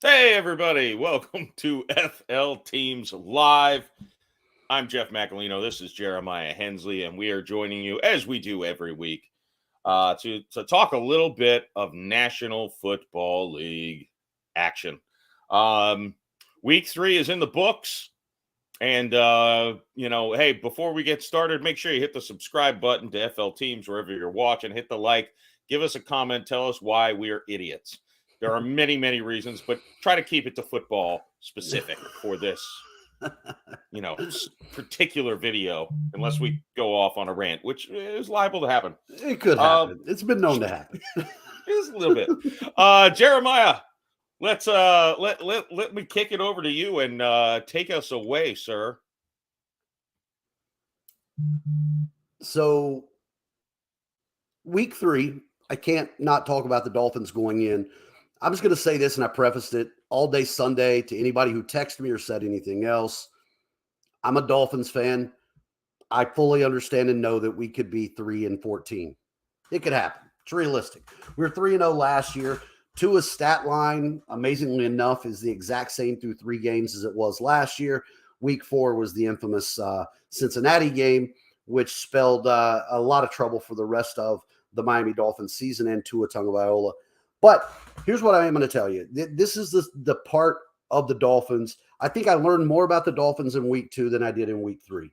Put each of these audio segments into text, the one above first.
Hey, everybody. Welcome to FL Teams Live. I'm Jeff Macolino. This is Jeremiah Hensley, and we are joining you, as we do every week, to talk a little bit of National Football League action. Week 3 is in the books. And, hey, before we get started, make sure you hit the subscribe button to FL Teams wherever you're watching. Hit the like. Give us a comment. Tell us why we're idiots. There are many, many reasons, but try to keep it to football specific for this, particular video, unless we go off on a rant, which is liable to happen. It could happen. It's been known to happen. Just a little bit. Jeremiah, let me kick it over to you and take us away, sir. So, week 3, I can't not talk about the Dolphins going in. I'm just going to say this, and I prefaced it all day Sunday to anybody who texted me or said anything else. I'm a Dolphins fan. I fully understand and know that we could be 3-14. It could happen. It's realistic. We were 3-0 last year. Tua's stat line, amazingly enough, is the exact same through 3 games as it was last year. Week 4 was the infamous Cincinnati game, which spelled a lot of trouble for the rest of the Miami Dolphins season and Tua Tagovailoa. But here's what I am going to tell you. This is the part of the Dolphins. I think I learned more about the Dolphins in week 2 than I did in week 3.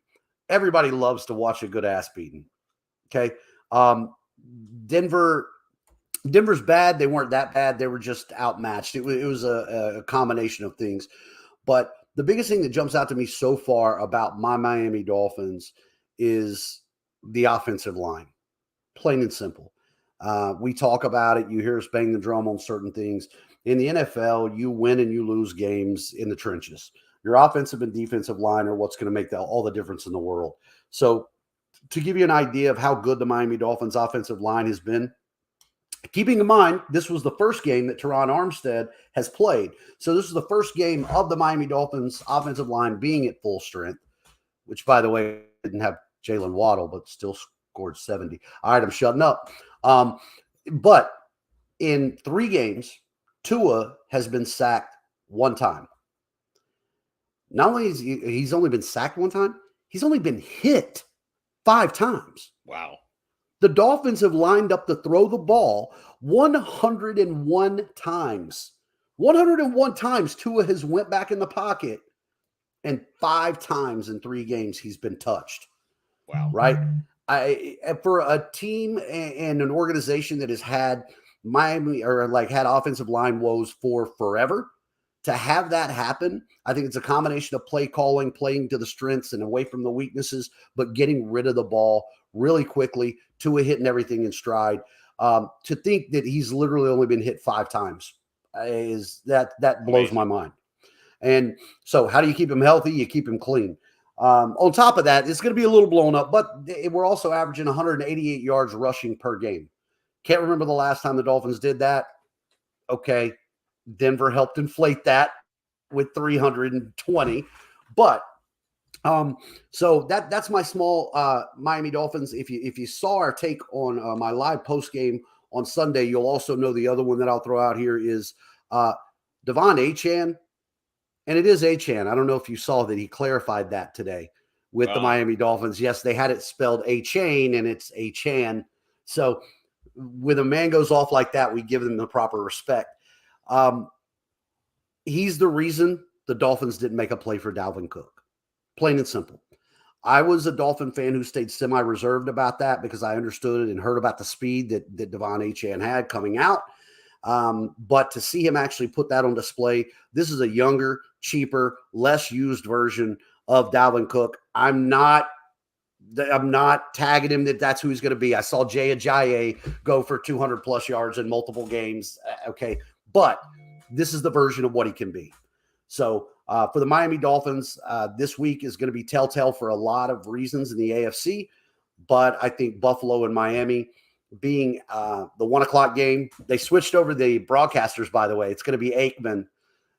Everybody loves to watch a good ass beating. Okay. Denver's bad. They weren't that bad. They were just outmatched. It was a combination of things. But the biggest thing that jumps out to me so far about my Miami Dolphins is the offensive line. Plain and simple. We talk about it. You hear us bang the drum on certain things. In the NFL, you win and you lose games in the trenches. Your offensive and defensive line are what's going to make all the difference in the world. So to give you an idea of how good the Miami Dolphins offensive line has been, keeping in mind, this was the first game that Teron Armstead has played. So this is the first game of the Miami Dolphins offensive line being at full strength, which, by the way, didn't have Jalen Waddle, but still scored 70. All right, I'm shutting up. But in 3 games, Tua has been sacked 1 time. Not only is he's only been sacked 1 time, he's only been hit 5 times. Wow. The Dolphins have lined up to throw the ball 101 times. 101 times Tua has went back in the pocket, and 5 times in 3 games he's been touched. Wow. Right? For a team and an organization that has had Miami or had offensive line woes for forever, to have that happen, I think it's a combination of play calling, playing to the strengths and away from the weaknesses, but getting rid of the ball really quickly, Tua hitting everything in stride. To think that he's literally only been hit 5 times is that blows my mind. And so how do you keep him healthy? You keep him clean. On top of that, it's going to be a little blown up, but we're also averaging 188 yards rushing per game. Can't remember the last time the Dolphins did that. Okay, Denver helped inflate that with 320. But so that's my small Miami Dolphins. If you saw our take on my live post game on Sunday, you'll also know the other one that I'll throw out here is Devon Achane. And it is Achane. I don't know if you saw that he clarified that today with the Miami Dolphins. Yes, they had it spelled Achane, and it's Achane. So when a man goes off like that, we give them the proper respect. He's the reason the Dolphins didn't make a play for Dalvin Cook. Plain and simple. I was a Dolphin fan who stayed semi-reserved about that because I understood it and heard about the speed that Devon Achane had coming out. But to see him actually put that on display, this is a younger, cheaper, less used version of Dalvin Cook. I'm not tagging him that's who he's going to be. I saw Jay Ajayi go for 200 plus yards in multiple games. Okay. But this is the version of what he can be. So for the Miami Dolphins, this week is going to be telltale for a lot of reasons in the AFC. But I think Buffalo and Miami being the 1 o'clock game, they switched over the broadcasters, by the way. It's going to be Aikman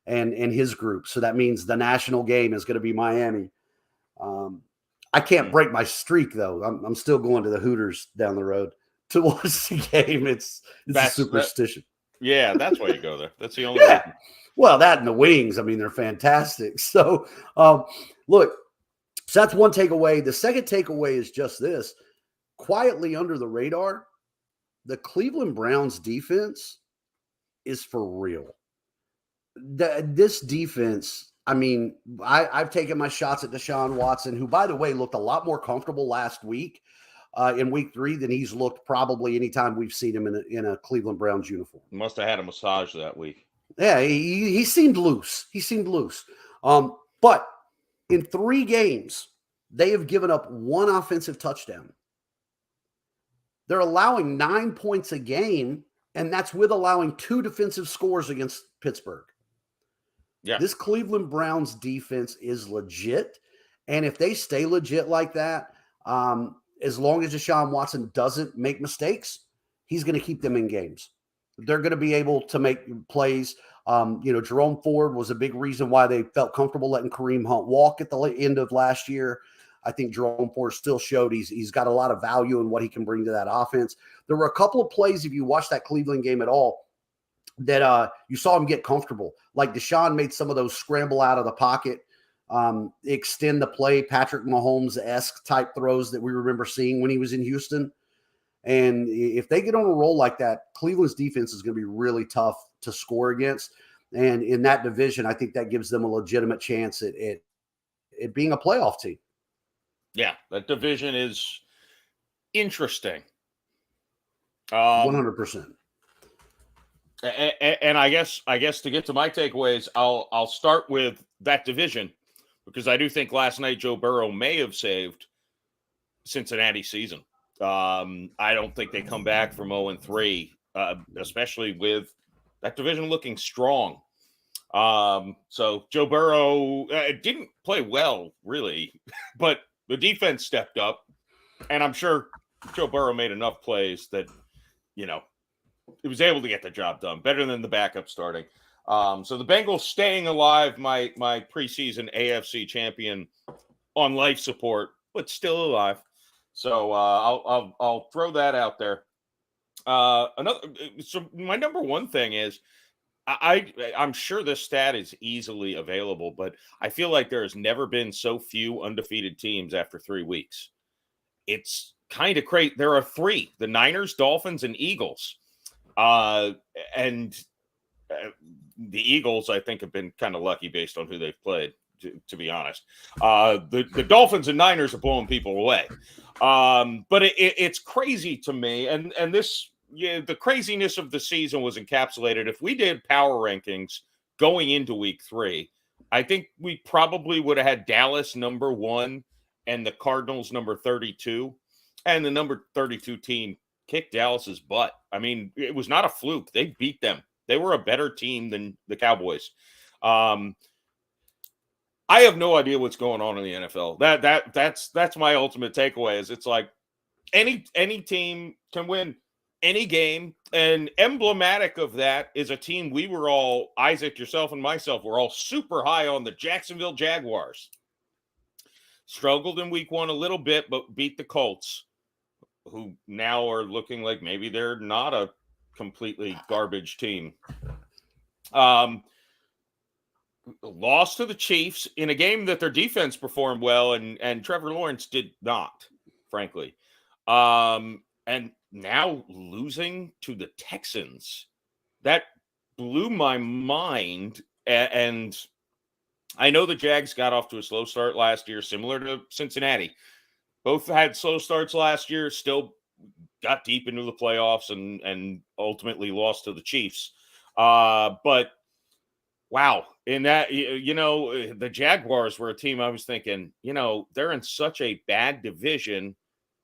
and his group. So that means the national game is going to be Miami. I can't break my streak, though. I'm still going to the Hooters down the road to watch the game. It's a superstition. Yeah, that's why you go there. That's the only reason. Well, that and the wings, I mean, they're fantastic. So, look, so that's one takeaway. The second takeaway is just this: quietly under the radar, the Cleveland Browns defense is for real. This defense, I mean, I've taken my shots at Deshaun Watson, who, by the way, looked a lot more comfortable last week in week 3 than he's looked probably anytime we've seen him in a Cleveland Browns uniform. Must have had a massage that week. Yeah, he seemed loose. He seemed loose. But in 3 games, they have given up 1 offensive touchdown. They're allowing 9 points a game, and that's with allowing 2 defensive scores against Pittsburgh. Yeah. This Cleveland Browns defense is legit. And if they stay legit like that, as long as Deshaun Watson doesn't make mistakes, he's going to keep them in games. They're going to be able to make plays. Jerome Ford was a big reason why they felt comfortable letting Kareem Hunt walk at the end of last year. I think Jerome Ford still showed he's got a lot of value in what he can bring to that offense. There were a couple of plays, if you watch that Cleveland game at all, that you saw him get comfortable. Like Deshaun made some of those scramble out of the pocket, extend the play, Patrick Mahomes-esque type throws that we remember seeing when he was in Houston. And if they get on a roll like that, Cleveland's defense is going to be really tough to score against. And in that division, I think that gives them a legitimate chance at being a playoff team. Yeah, that division is interesting. 100%. And I guess to get to my takeaways, I'll start with that division, because I do think last night Joe Burrow may have saved Cincinnati's season. I don't think they come back from 0-3, especially with that division looking strong. So Joe Burrow didn't play well, really, but the defense stepped up, and I'm sure Joe Burrow made enough plays that, he was able to get the job done better than the backup starting. So the Bengals staying alive, my preseason AFC champion on life support, but still alive. So I'll throw that out there. So my number one thing is, I'm sure this stat is easily available, but I feel like there has never been so few undefeated teams after 3 weeks. It's kind of crazy. There are 3: the Niners, Dolphins, and Eagles. And the Eagles, I think, have been kind of lucky based on who they've played, to be honest. The Dolphins and Niners are blowing people away. But it's crazy to me. And this, the craziness of the season was encapsulated. If we did power rankings going into week 3, I think we probably would have had Dallas number 1 and the Cardinals number 32. And the number 32 team kicked Dallas's butt. I mean, it was not a fluke. They beat them. They were a better team than the Cowboys. I have no idea what's going on in the NFL. That's my ultimate takeaway. Is it's like any team can win any game, and emblematic of that is a team we were all, Isaac, yourself, and myself, were all super high on, the Jacksonville Jaguars. Struggled in week 1 a little bit, but beat the Colts, who now are looking like maybe they're not a completely garbage team. Lost to the Chiefs in a game that their defense performed well, and Trevor Lawrence did not, frankly. And now losing to the Texans. That blew my mind. And I know the Jags got off to a slow start last year, similar to Cincinnati. Both had slow starts last year, still got deep into the playoffs and ultimately lost to the Chiefs. But wow, in that, the Jaguars were a team I was thinking, they're in such a bad division,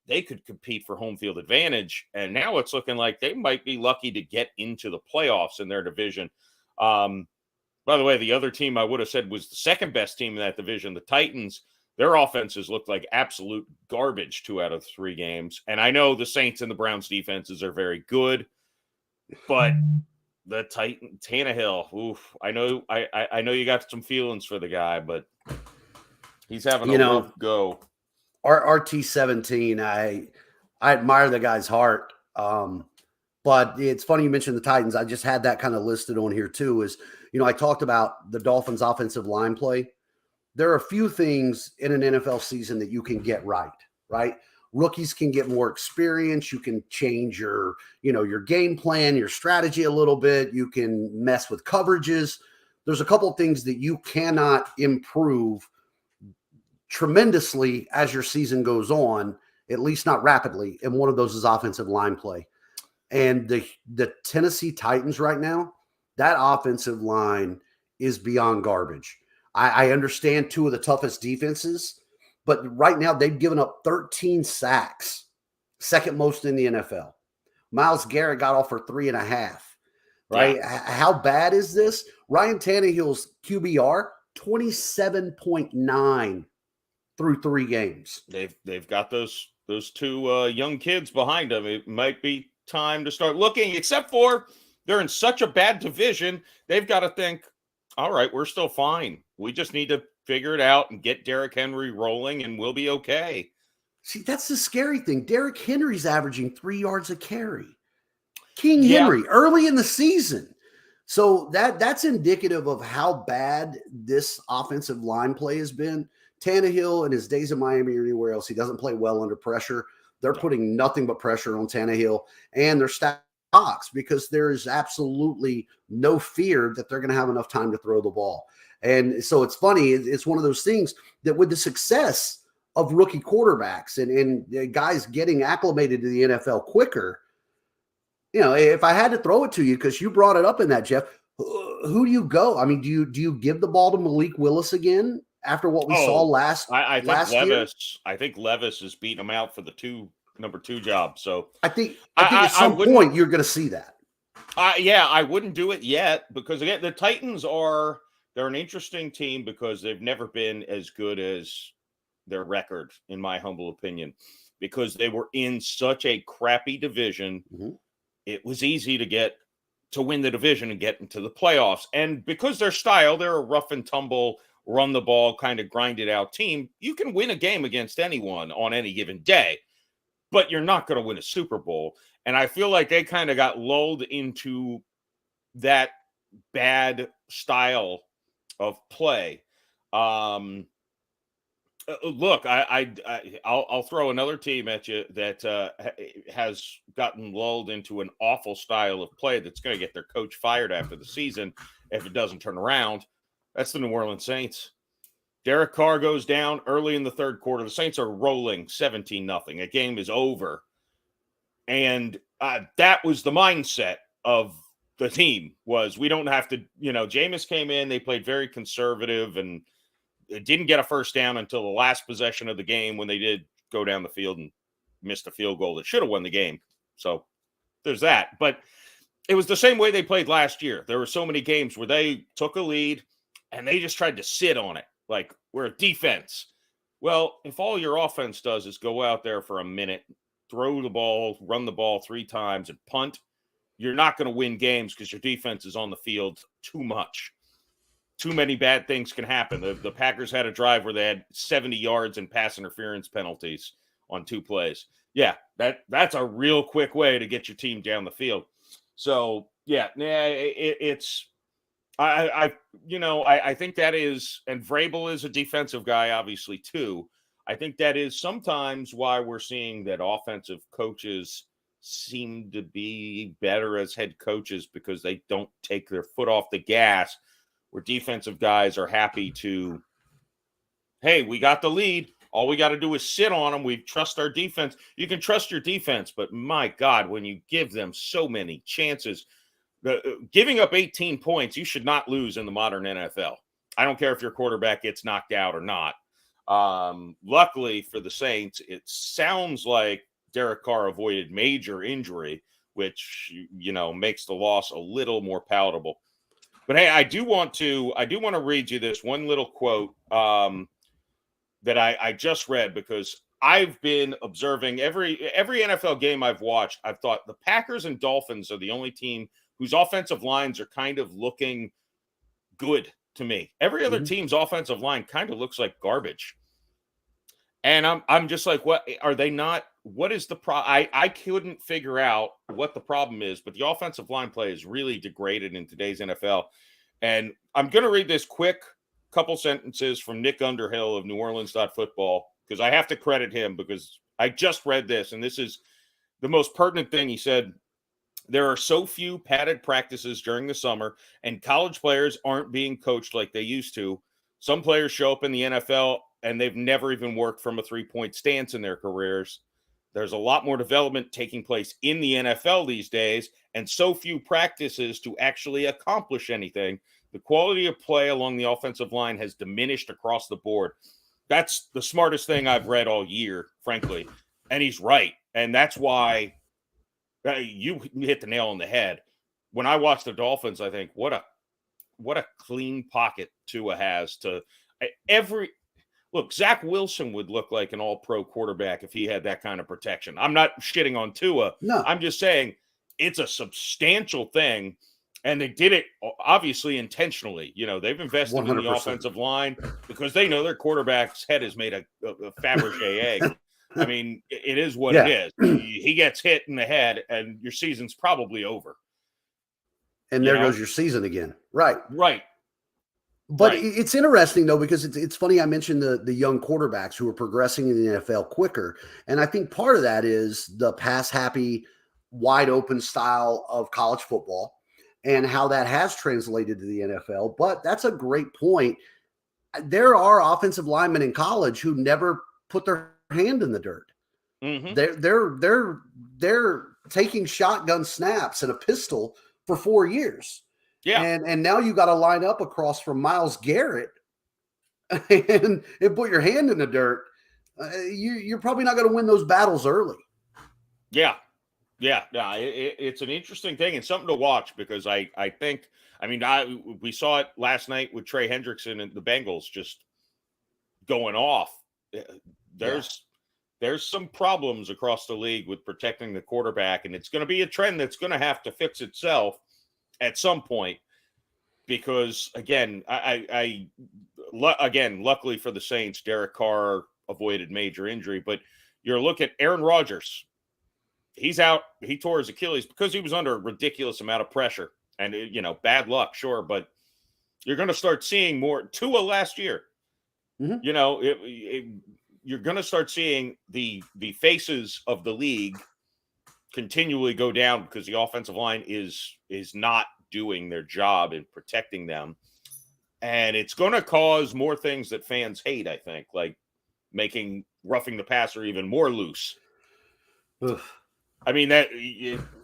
they could compete for home field advantage. And now it's looking like they might be lucky to get into the playoffs in their division. By the way, the other team I would have said was the second best team in that division, the Titans. Their offenses looked like absolute garbage 2 out of 3 games. And I know the Saints and the Browns defenses are very good, but the Tannehill, oof, I know you got some feelings for the guy, but he's having a rough go. RT17, I admire the guy's heart. But it's funny you mentioned the Titans. I just had that kind of listed on here too. I talked about the Dolphins' offensive line play. There are a few things in an NFL season that you can get right? Rookies can get more experience. You can change your game plan, your strategy a little bit. You can mess with coverages. There's a couple of things that you cannot improve tremendously as your season goes on, at least not rapidly. And one of those is offensive line play. And the Tennessee Titans right now, that offensive line is beyond garbage. I understand two of the toughest defenses, but right now they've given up 13 sacks, second most in the NFL. Myles Garrett got off for 3.5, right? Yeah. How bad is this? Ryan Tannehill's QBR, 27.9 through 3 games. They've got those two young kids behind them. It might be time to start looking, except for they're in such a bad division. They've got to think, all right, we're still fine. We just need to figure it out and get Derrick Henry rolling, and we'll be okay. See, that's the scary thing. Derrick Henry's averaging 3 yards a carry. King Henry, early in the season. So that's indicative of how bad this offensive line play has been. Tannehill in his days in Miami or anywhere else, he doesn't play well under pressure. They're putting nothing but pressure on Tannehill, and they're stacked box because there is absolutely no fear that they're going to have enough time to throw the ball. And so it's funny. It's one of those things that with the success of rookie quarterbacks and guys getting acclimated to the NFL quicker, if I had to throw it to you, because you brought it up in that, Jeff, who do you go? I mean, do you give the ball to Malik Willis again after what we saw last year? I think Levis is beating him out for the number 2 job. So I think at some point you're going to see that. I wouldn't do it yet because again, the Titans they're an interesting team because they've never been as good as their record, in my humble opinion, because they were in such a crappy division. Mm-hmm. It was easy to win the division and get into the playoffs. And because their style, they're a rough and tumble, run the ball, kind of grind it out team. You can win a game against anyone on any given day, but you're not going to win a Super Bowl. And I feel like they kind of got lulled into that bad style of play. Look, I'll throw another team at you that has gotten lulled into an awful style of play that's going to get their coach fired after the season if it doesn't turn around. That's the New Orleans Saints. Derek Carr goes down early in the third quarter. The Saints are rolling 17-0. A game is over. And that was the mindset of the team was we don't have to, Jameis came in, they played very conservative and didn't get a first down until the last possession of the game when they did go down the field and missed a field goal that should have won the game. So there's that. But it was the same way they played last year. There were so many games where they took a lead and they just tried to sit on it. Like, we're a defense. Well, if all your offense does is go out there for a minute, throw the ball, run the ball 3 times, and punt, you're not going to win games because your defense is on the field too much. Too many bad things can happen. The Packers had a drive where they had 70 yards in pass interference penalties on 2 plays. Yeah, that's a real quick way to get your team down the field. So, it's I think that is, and Vrabel is a defensive guy, obviously, too. I think that is sometimes why we're seeing that offensive coaches seem to be better as head coaches because they don't take their foot off the gas, where defensive guys are happy to, hey, we got the lead. All we got to do is sit on them. We trust our defense. You can trust your defense, but my God, when you give them so many chances, giving up 18 points, you should not lose in the modern NFL. I don't care if your quarterback gets knocked out or not. Luckily for the Saints, it sounds like Derek Carr avoided major injury, which, makes the loss a little more palatable. But hey, I do want to read you this one little quote that I just read because I've been observing every NFL game I've watched. I've thought the Packers and Dolphins are the only team whose offensive lines are kind of looking good to me. Every other team's offensive line kind of looks like garbage. And I'm just like, what are they not what is the problem? I couldn't figure out what the problem is, but the offensive line play is really degraded in today's NFL. And I'm going to read this quick couple sentences from Nick Underhill of New Orleans Football, because I have to credit him, because I just read this, and this is the most pertinent thing. He said, there are so few padded practices during the summer, and college players aren't being coached like they used to. Some players show up in the NFL, and they've never even worked from a three-point stance in their careers. There's a lot more development taking place in the NFL these days, and so few practices to actually accomplish anything. The quality of play along the offensive line has diminished across the board. That's the smartest thing I've read all year, frankly. And he's right. And that's why you hit the nail on the head. When I watch the Dolphins, I think, what a clean pocket Tua has to every look. Zach Wilson would look like an all-pro quarterback if he had that kind of protection. I'm not shitting on Tua. No. I'm just saying it's a substantial thing. And they did it obviously intentionally. You know, they've invested 100%. In the offensive line because they know their quarterback's head is made a Fabergé egg. I mean, it is what it is. He gets hit in the head, and your season's probably over. And there goes your season again. Right. Right. But it's interesting, though, because it's funny I mentioned the young quarterbacks who are progressing in the NFL quicker. And I think part of that is the pass-happy, wide-open style of college football and how that has translated to the NFL. But that's a great point. There are offensive linemen in college who never put their hand in the dirt. Mm-hmm. They're taking shotgun snaps and a pistol for 4 years. Yeah. And now you got to line up across from Myles Garrett and put your hand in the dirt. You're probably not going to win those battles early. Yeah. Yeah, no, it's an interesting thing and something to watch, because I think, we saw it last night with Trey Hendrickson and the Bengals just going off. There's some problems across the league with protecting the quarterback, and it's going to be a trend that's going to have to fix itself at some point, because again, luckily for the Saints, Derek Carr avoided major injury, but you're looking at Aaron Rodgers. He's out. He tore his Achilles because he was under a ridiculous amount of pressure. And, bad luck, sure. But you're going to start seeing more. Tua last year, you're going to start seeing the faces of the league continually go down because the offensive line is not doing their job in protecting them. And it's going to cause more things that fans hate, I think, like making roughing the passer even more loose. Ugh. I mean, that's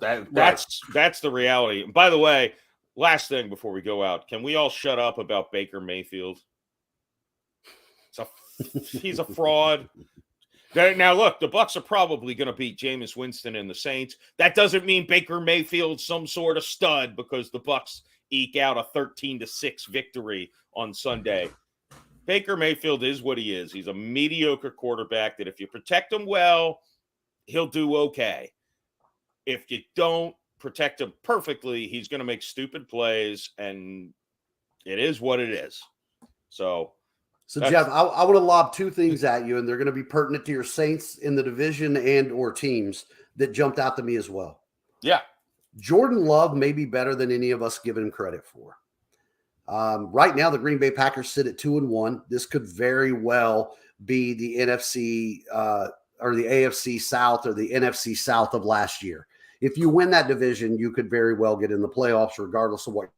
the reality. By the way, last thing before we go out, can we all shut up about Baker Mayfield? He's a fraud. Now, look, the Bucs are probably going to beat Jameis Winston and the Saints. That doesn't mean Baker Mayfield's some sort of stud because the Bucs eke out a 13-6 victory on Sunday. Baker Mayfield is what he is. He's a mediocre quarterback that if you protect him well, he'll do okay. If you don't protect him perfectly, he's going to make stupid plays, and it is what it is. So Jeff, I want to lob two things at you, and they're going to be pertinent to your Saints in the division and or teams that jumped out to me as well. Yeah. Jordan Love may be better than any of us give him credit for. Right now, the Green Bay Packers sit at 2-1. This could very well be the NFC or the AFC South or the NFC South of last year. If you win that division, you could very well get in the playoffs regardless of what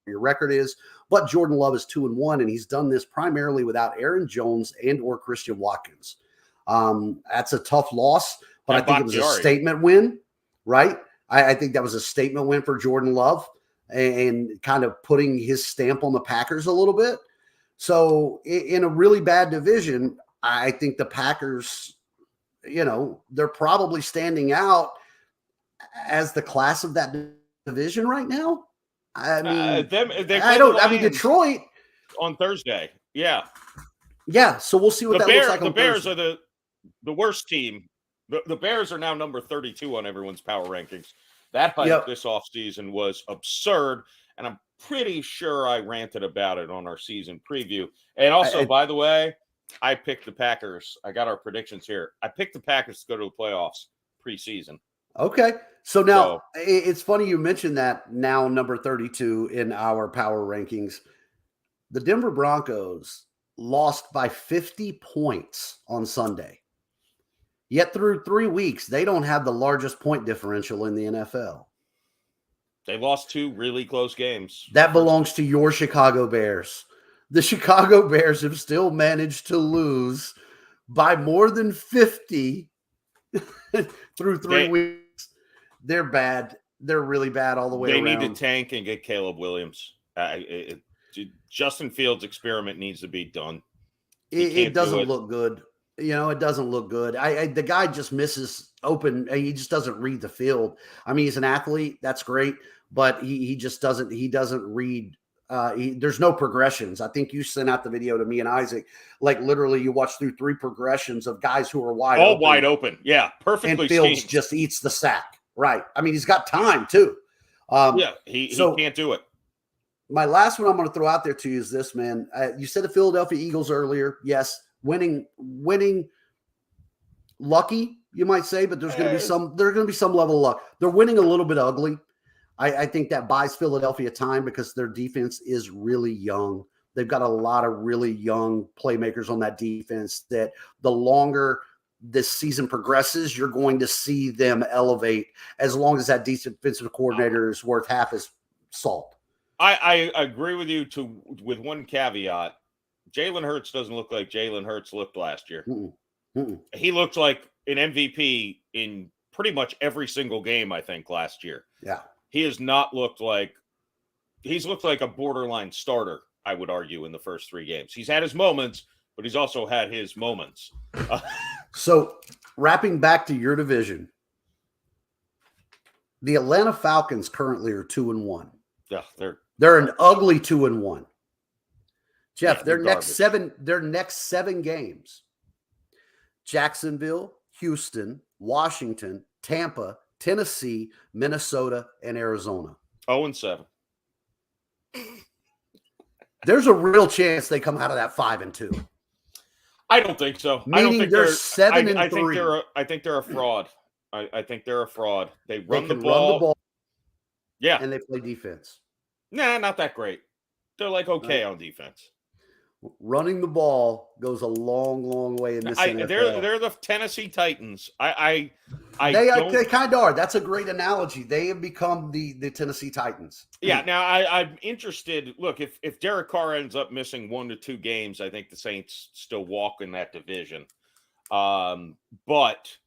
your record is. But Jordan Love is 2-1, and he's done this primarily without Aaron Jones and or Christian Watkins. That's a tough loss, but I think it was a statement win, right? I think that was a statement win for Jordan Love and kind of putting his stamp on the Packers a little bit. So in a really bad division, I think the Packers, they're probably standing out as the class of that division right now. I mean, Detroit on Thursday. Yeah. Yeah. So we'll see what looks like. The Bears are the worst team. The Bears are now number 32 on everyone's power rankings. That hype this offseason was absurd. And I'm pretty sure I ranted about it on our season preview. And also, by the way, I picked the Packers. I got our predictions here. I picked the Packers to go to the playoffs preseason. Okay. So now it's funny you mentioned that, now number 32 in our power rankings. The Denver Broncos lost by 50 points on Sunday. Yet through 3 weeks, they don't have the largest point differential in the NFL. They lost 2 really close games. That belongs to your Chicago Bears. The Chicago Bears have still managed to lose by more than 50 through 3 weeks. They're bad. They're really bad all the way around. They need to tank and get Caleb Williams. Justin Fields' experiment needs to be done. It doesn't look good. It doesn't look good. The guy just misses open. He just doesn't read the field. I mean, he's an athlete. That's great. But he just doesn't. He doesn't read. There's no progressions. I think you sent out the video to me and Isaac. Like literally, you watch through 3 progressions of guys who are wide open. Yeah, perfectly. And Fields just eats the sack. Right. I mean, he's got time too. He can't do it. My last one I'm going to throw out there to you is this, man. You said the Philadelphia Eagles earlier. Yes, winning, lucky, you might say, but there's going to be some level of luck. They're winning a little bit ugly. I think that buys Philadelphia time because their defense is really young. They've got a lot of really young playmakers on that defense that the longer this season progresses, you're going to see them elevate as long as that defensive coordinator is worth half his salt. I agree with you with one caveat. Jalen Hurts doesn't look like Jalen Hurts looked last year. He looked like an MVP in pretty much every single game, I think, last year. Yeah. He has not looked like – he's looked like a borderline starter, I would argue, in the first 3 games. He's had his moments, but he's also had his moments. So, wrapping back to your division, the Atlanta Falcons currently are 2-1. Yeah, they're an ugly 2-1. Jeff, yeah, their next 7 games: Jacksonville, Houston, Washington, Tampa, Tennessee, Minnesota, and Arizona. 0-7. There's a real chance they come out of that 5-2. I don't think so. Meaning I don't think they're 7-3. I think they're a fraud. I think they're a fraud. They run the run the ball. Yeah. And they play defense. Nah, not that great. They're like okay on defense. Running the ball goes a long, long way in this NFL. They're the Tennessee Titans. They kind of are. That's a great analogy. They have become the Tennessee Titans. Yeah. Now I'm interested. Look, if Derek Carr ends up missing 1 to 2 games, I think the Saints still walk in that division. But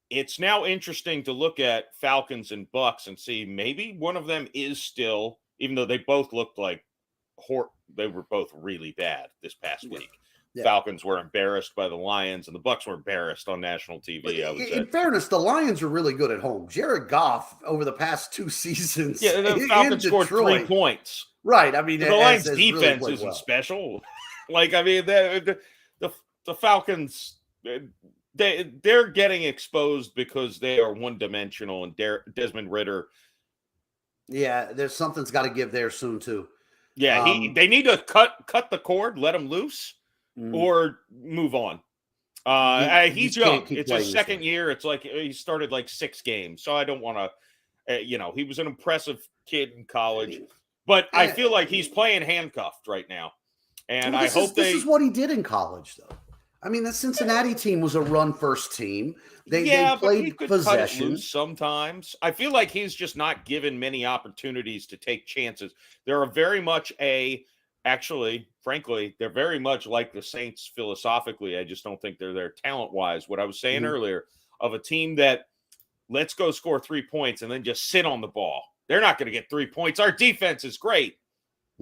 it's now interesting to look at Falcons and Bucs and see maybe one of them is still, even though they both looked like they were both really bad this past week. Yeah. Falcons were embarrassed by the Lions, and the Bucs were embarrassed on national TV. In fairness, the Lions are really good at home. Jared Goff over the past 2 seasons. Yeah, the Falcons scored 3 points. Right. I mean, the Lions' defense really isn't special. Like, I mean, the Falcons, they're getting exposed because they are one-dimensional, and Desmond Ridder. Yeah, there's something's got to give there soon too. Yeah, they need to cut the cord, let him loose, or move on. He's young. It's his second year. It's like he started like 6 games, so I don't want to. He was an impressive kid in college, but I feel like he's playing handcuffed right now. And I hope this is what he did in college, though. I mean, the Cincinnati team was a run-first team. They played possession. Cut it loose sometimes. I feel like he's just not given many opportunities to take chances. They're very much frankly, they're very much like the Saints philosophically. I just don't think they're there talent-wise. What I was saying earlier, of a team that let's go score 3 points and then just sit on the ball. They're not going to get 3 points. Our defense is great.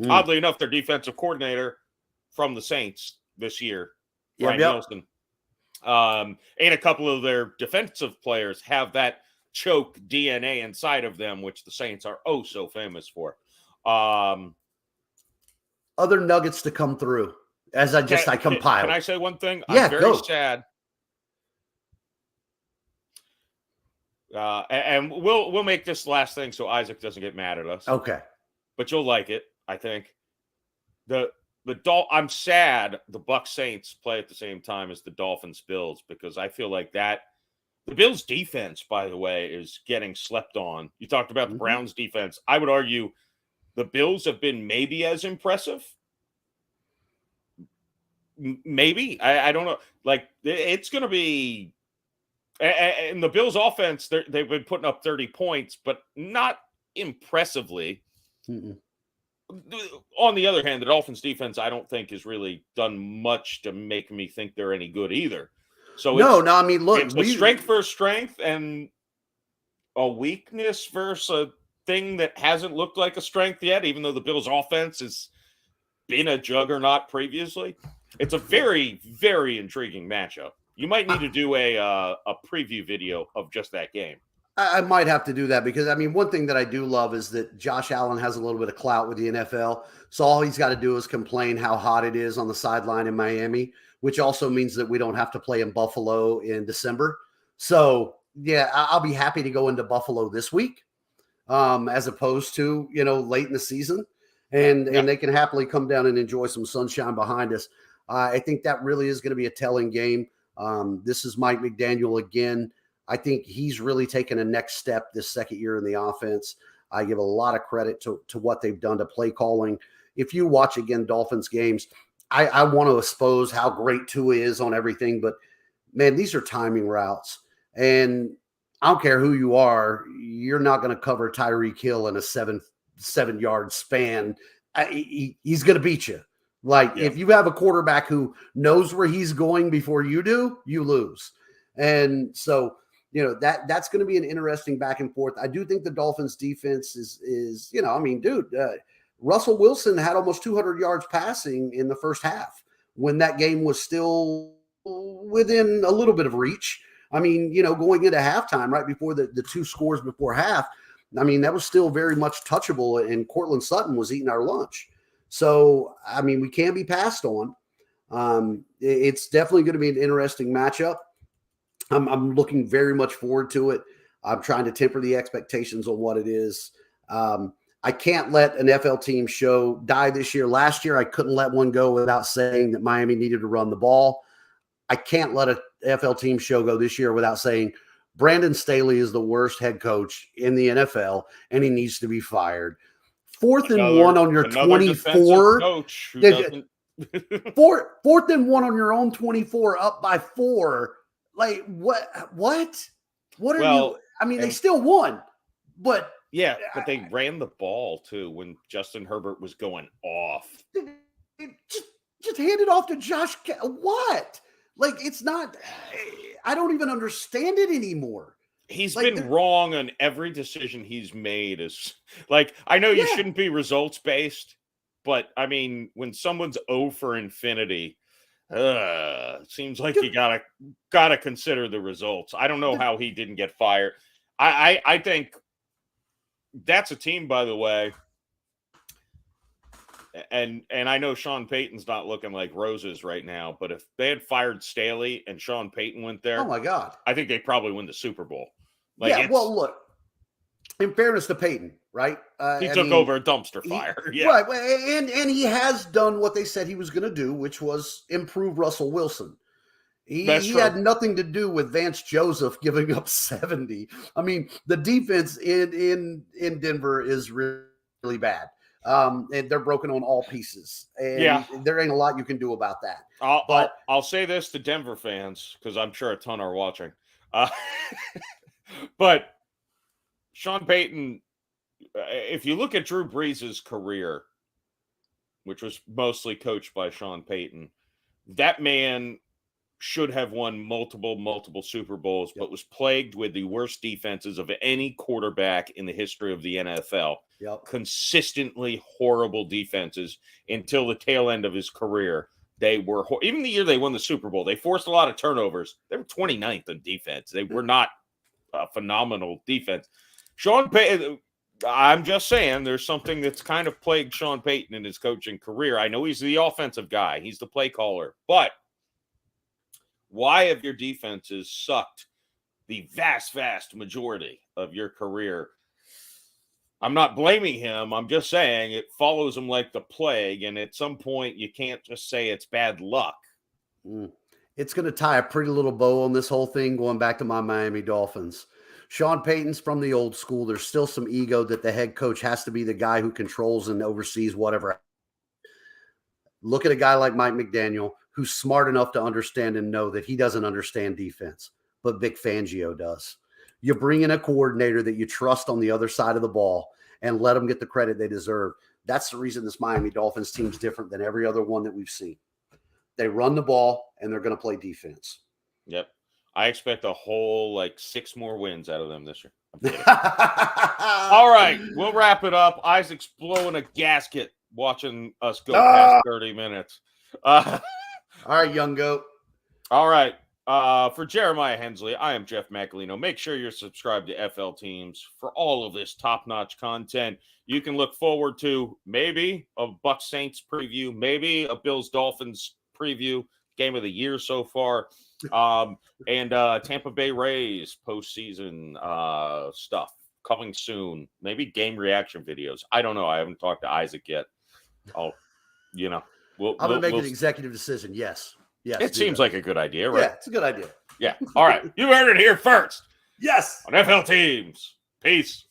Oddly enough, their defensive coordinator from the Saints this year, Ryan Nielsen, and a couple of their defensive players have that choke DNA inside of them, which the Saints are so famous for. Other nuggets to come through as I compile. Can I say one thing? Yeah, I'm very sad. And we'll make this last thing so Isaac doesn't get mad at us. Okay. But you'll like it, I think. The I'm sad the Bucs Saints play at the same time as the Dolphins Bills, because I feel like that the Bills defense, by the way, is getting slept on. You talked about the Browns defense. I would argue the Bills have been maybe as impressive. Maybe. I don't know. Like, it's going to be, and the Bills offense, they've been putting up 30 points, but not impressively. Mm-mm. On the other hand, the Dolphins defense, I don't think has really done much to make me think they're any good either. So I mean, look, it's a strength versus strength and a weakness versus a thing that hasn't looked like a strength yet, even though the Bills offense has been a juggernaut previously. It's a very, very intriguing matchup. You might need to do a preview video of just that game. I might have to do that because, I mean, one thing that I do love is that Josh Allen has a little bit of clout with the NFL. So all he's got to do is complain how hot it is on the sideline in Miami, which also means that we don't have to play in Buffalo in December. So, yeah, I'll be happy to go into Buffalo this week as opposed to, late in the season. And they can happily come down and enjoy some sunshine behind us. I think that really is going to be a telling game. This is Mike McDaniel again. I think he's really taken a next step this second year in the offense. I give a lot of credit to what they've done to play calling. If you watch, again, Dolphins games, I want to expose how great Tua is on everything. But, man, these are timing routes. And I don't care who you are, you're not going to cover Tyreek Hill in a seven-yard span. He's going to beat you. If you have a quarterback who knows where he's going before you do, you lose. And so – that's going to be an interesting back and forth. I do think the Dolphins defense is Russell Wilson had almost 200 yards passing in the first half when that game was still within a little bit of reach. I mean, going into halftime right before the two scores before half, I mean, that was still very much touchable, and Cortland Sutton was eating our lunch. So, I mean, we can't be passed on. It's definitely going to be an interesting matchup. I'm looking very much forward to it. I'm trying to temper the expectations on what it is. I can't let an FL team show die this year. Last year, I couldn't let one go without saying that Miami needed to run the ball. I can't let a FL team show go this year without saying Brandon Staley is the worst head coach in the NFL, and he needs to be fired. Fourth and one on your 24. Coach who doesn't... Fourth and one on your own 24, up by 4. Like, what are you? I mean, they still won, but yeah, but they ran the ball too when Justin Herbert was going off. Just hand it off to Josh. What? Like, it's not. I don't even understand it anymore. He's been wrong on every decision he's made. Is like, I know you shouldn't be results based, but I mean, when someone's 0 for infinity. Seems like you gotta consider the results. I don't know how he didn't get fired. I think that's a team, by the way. And I know Sean Payton's not looking like roses right now, but if they had fired Staley and Sean Payton went there, oh my God, I think they probably win the Super Bowl. Well, look. In fairness to Payton, right? He took over a dumpster fire. Right. And he has done what they said he was going to do, which was improve Russell Wilson. He had nothing to do with Vance Joseph giving up 70. I mean, the defense in Denver is really bad. And they're broken on all pieces. And there ain't a lot you can do about that. I'll say this to Denver fans, because I'm sure a ton are watching. But Sean Payton, if you look at Drew Brees' career, which was mostly coached by Sean Payton, that man should have won multiple Super Bowls, but was plagued with the worst defenses of any quarterback in the history of the NFL. Consistently horrible defenses until the tail end of his career. They were, even the year they won the Super Bowl, they forced a lot of turnovers. They were 29th in defense. They were not a phenomenal defense. Sean Payton, I'm just saying there's something that's kind of plagued Sean Payton in his coaching career. I know he's the offensive guy. He's the play caller. But why have your defenses sucked the vast majority of your career? I'm not blaming him. I'm just saying it follows him like the plague. And at some point, you can't just say it's bad luck. It's going to tie a pretty little bow on this whole thing, going back to my Miami Dolphins. Sean Payton's from the old school. There's still some ego that the head coach has to be the guy who controls and oversees whatever. Look at a guy like Mike McDaniel, who's smart enough to understand and know that he doesn't understand defense, but Vic Fangio does. You bring in a coordinator that you trust on the other side of the ball and let them get the credit they deserve. That's the reason this Miami Dolphins team's different than every other one that we've seen. They run the ball, and they're going to play defense. Yep. I expect a whole 6 more wins out of them this year. All right, we'll wrap it up. Isaac's blowing a gasket watching us go past 30 minutes. All right, young goat. All right. For Jeremiah Hensley, I am Jeff Macolino. Make sure you're subscribed to FL Teams for all of this top-notch content. You can look forward to maybe a Bucs Saints preview, maybe a Bills Dolphins preview, game of the year so far, and Tampa Bay Rays postseason stuff coming soon. Maybe game reaction videos. I don't know. I haven't talked to Isaac yet. I'm gonna make an executive decision. Yes. Yes. It seems like a good idea, right? Yeah, it's a good idea. Yeah. All right. You heard it here first. Yes. On FL Teams. Peace.